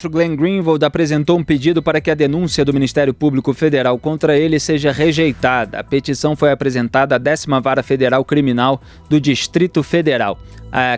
Glenn Greenwald apresentou um pedido para que a denúncia do Ministério Público Federal contra ele seja rejeitada. A petição foi apresentada à 10ª Vara Federal Criminal do Distrito Federal.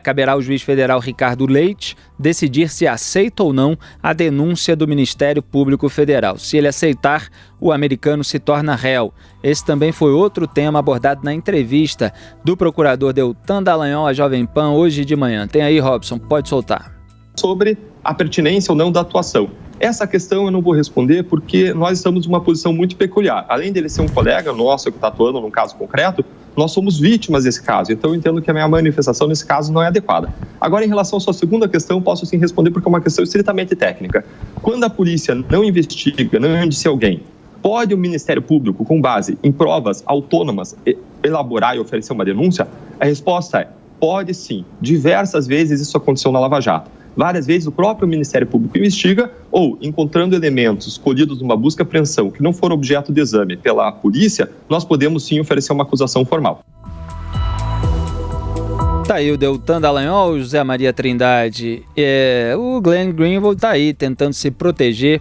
Caberá ao juiz federal Ricardo Leite decidir se aceita ou não a denúncia do Ministério Público Federal. Se ele aceitar, o americano se torna réu. Esse também foi outro tema abordado na entrevista do procurador Deltan Dallagnol à Jovem Pan hoje de manhã. Tem aí, Robson, pode soltar. Sobre a pertinência ou não da atuação. Essa questão eu não vou responder porque nós estamos numa posição muito peculiar. Além dele ser um colega nosso que está atuando num caso concreto, nós somos vítimas desse caso. Então eu entendo que a minha manifestação nesse caso não é adequada. Agora, em relação à sua segunda questão, posso sim responder porque é uma questão estritamente técnica. Quando a polícia não investiga, não indicia alguém, pode o Ministério Público, com base em provas autônomas, elaborar e oferecer uma denúncia? A resposta é: pode sim. Diversas vezes isso aconteceu na Lava Jato. Várias vezes o próprio Ministério Público investiga ou, encontrando elementos colhidos numa busca e apreensão que não foram objeto de exame pela polícia, nós podemos sim oferecer uma acusação formal. Tá aí o Deltan Dallagnol, o José Maria Trindade. O Glenn Greenwald tá aí tentando se proteger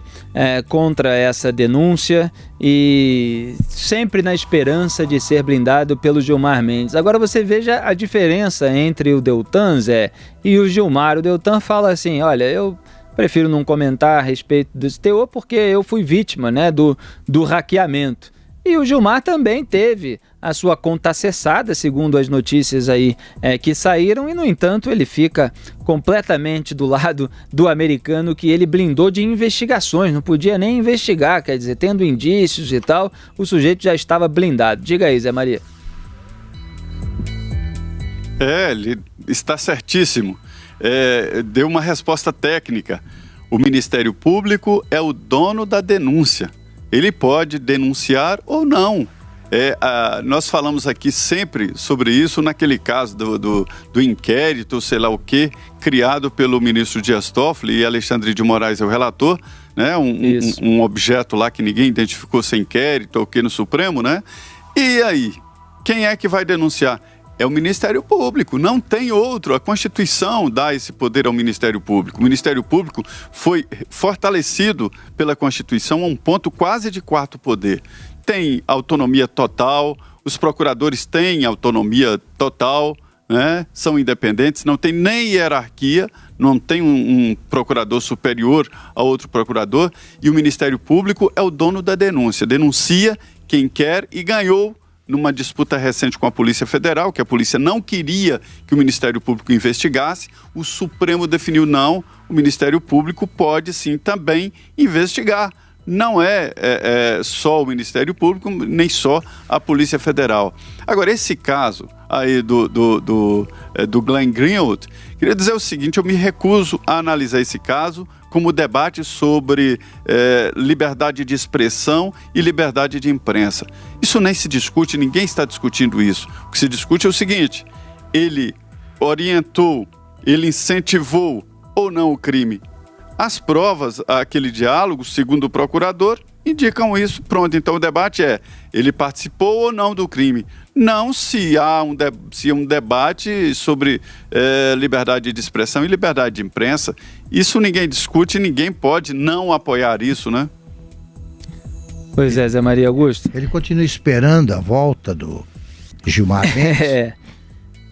contra essa denúncia e sempre na esperança de ser blindado pelo Gilmar Mendes. Agora você veja a diferença entre o Deltan, Zé, e o Gilmar. O Deltan fala assim: olha, eu prefiro não comentar a respeito desse teor porque eu fui vítima, né, do hackeamento. E o Gilmar também teve a sua conta acessada, segundo as notícias aí que saíram, e no entanto ele fica completamente do lado do americano, que ele blindou de investigações, não podia nem investigar, quer dizer, tendo indícios e tal, o sujeito já estava blindado. Diga aí, Zé Maria. Ele está certíssimo. Deu uma resposta técnica. O Ministério Público é o dono da denúncia. Ele pode denunciar ou não. Nós falamos aqui sempre sobre isso naquele caso do inquérito, sei lá o quê, criado pelo ministro Dias Toffoli, e Alexandre de Moraes é o relator, né? Um objeto lá que ninguém identificou sem inquérito ou que no Supremo, né? E aí, quem é que vai denunciar? É o Ministério Público, não tem outro. A Constituição dá esse poder ao Ministério Público. O Ministério Público foi fortalecido pela Constituição a um ponto quase de quarto poder. Tem autonomia total, os procuradores têm autonomia total, né? São independentes, não tem nem hierarquia, não tem um procurador superior a outro procurador, e o Ministério Público é o dono da denúncia. Denuncia quem quer e ganhou numa disputa recente com a Polícia Federal, que a polícia não queria que o Ministério Público investigasse, o Supremo definiu não, o Ministério Público pode sim também investigar. Não é só o Ministério Público, nem só a Polícia Federal. Agora, esse caso aí do Glenn Greenwald, queria dizer o seguinte: eu me recuso a analisar esse caso como debate sobre liberdade de expressão e liberdade de imprensa. Isso nem se discute, ninguém está discutindo isso. O que se discute é o seguinte: ele orientou, ele incentivou ou não o crime. As provas, aquele diálogo, segundo o procurador, indicam isso. Pronto, então o debate é: ele participou ou não do crime? Não se há um debate sobre liberdade de expressão e liberdade de imprensa. Isso ninguém discute, ninguém pode não apoiar isso, né? Pois é, Zé Maria Augusto. Ele continua esperando a volta do Gilmar Mendes.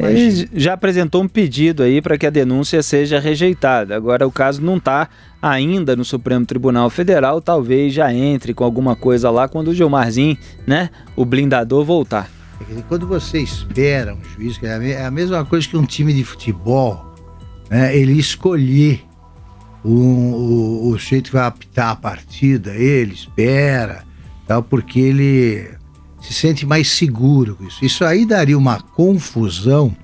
Ele já apresentou um pedido aí para que a denúncia seja rejeitada. Agora o caso não está ainda no Supremo Tribunal Federal, talvez já entre com alguma coisa lá quando o Gilmarzinho, né, o blindador, voltar. Quando você espera um juiz, é a mesma coisa que um time de futebol, né, ele escolher o jeito que vai apitar a partida, ele espera, tal, porque ele se sente mais seguro com isso. Isso aí daria uma confusão,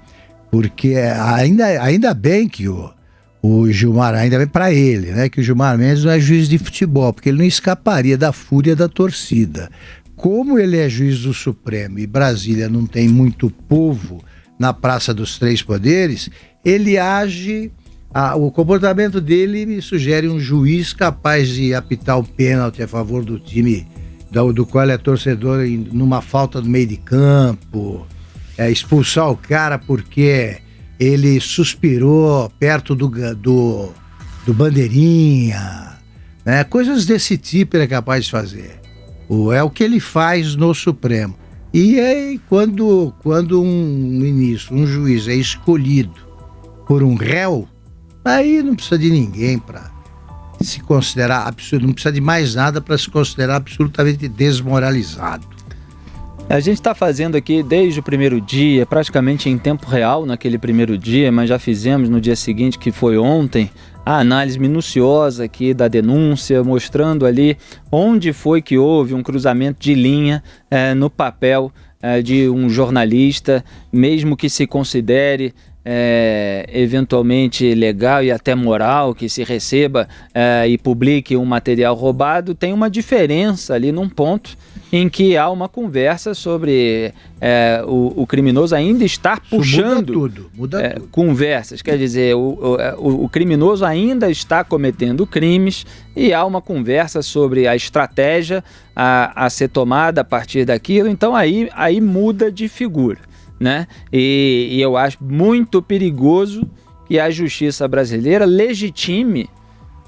porque ainda bem que o Gilmar, ainda bem para ele, né, que o Gilmar Mendes não é juiz de futebol, porque ele não escaparia da fúria da torcida. Como ele é juiz do Supremo e Brasília não tem muito povo na Praça dos Três Poderes, ele age... o comportamento dele me sugere um juiz capaz de apitar o pênalti a favor do time do qual ele é torcedor numa falta no meio de campo, expulsar o cara porque ele suspirou perto do do Bandeirinha, né? Coisas desse tipo ele é capaz de fazer. É o que ele faz no Supremo. E aí, quando um ministro, um juiz é escolhido por um réu, aí não precisa de ninguém para se considerar absurdo, não precisa de mais nada para se considerar absolutamente desmoralizado. A gente está fazendo aqui desde o primeiro dia, praticamente em tempo real naquele primeiro dia, mas já fizemos no dia seguinte, que foi ontem, a análise minuciosa aqui da denúncia, mostrando ali onde foi que houve um cruzamento de linha no papel de um jornalista, mesmo que se considere eventualmente legal e até moral que se receba e publique um material roubado, tem uma diferença ali num ponto em que há uma conversa sobre o criminoso ainda estar puxando muda tudo. Conversas, quer dizer, o criminoso ainda está cometendo crimes e há uma conversa sobre a estratégia a ser tomada a partir daquilo, então aí muda de figura, né? E eu acho muito perigoso que a justiça brasileira legitime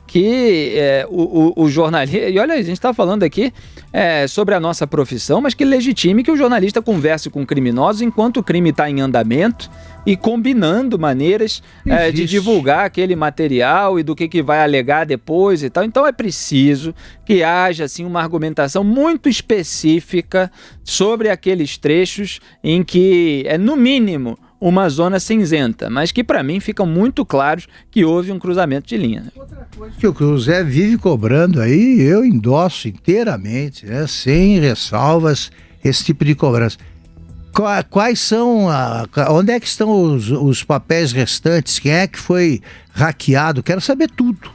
que o jornalista... E olha, a gente está falando aqui sobre a nossa profissão, mas que legitime que o jornalista converse com criminosos enquanto o crime está em andamento e combinando maneiras de divulgar aquele material e do que vai alegar depois e tal. Então é preciso que haja assim, uma argumentação muito específica sobre aqueles trechos em que no mínimo, uma zona cinzenta, mas que para mim ficam muito claros que houve um cruzamento de linha. Outra coisa que o Zé vive cobrando aí, eu endosso inteiramente, né, sem ressalvas, esse tipo de cobrança. Quais são, onde é que estão os papéis restantes? Quem é que foi hackeado? Quero saber tudo.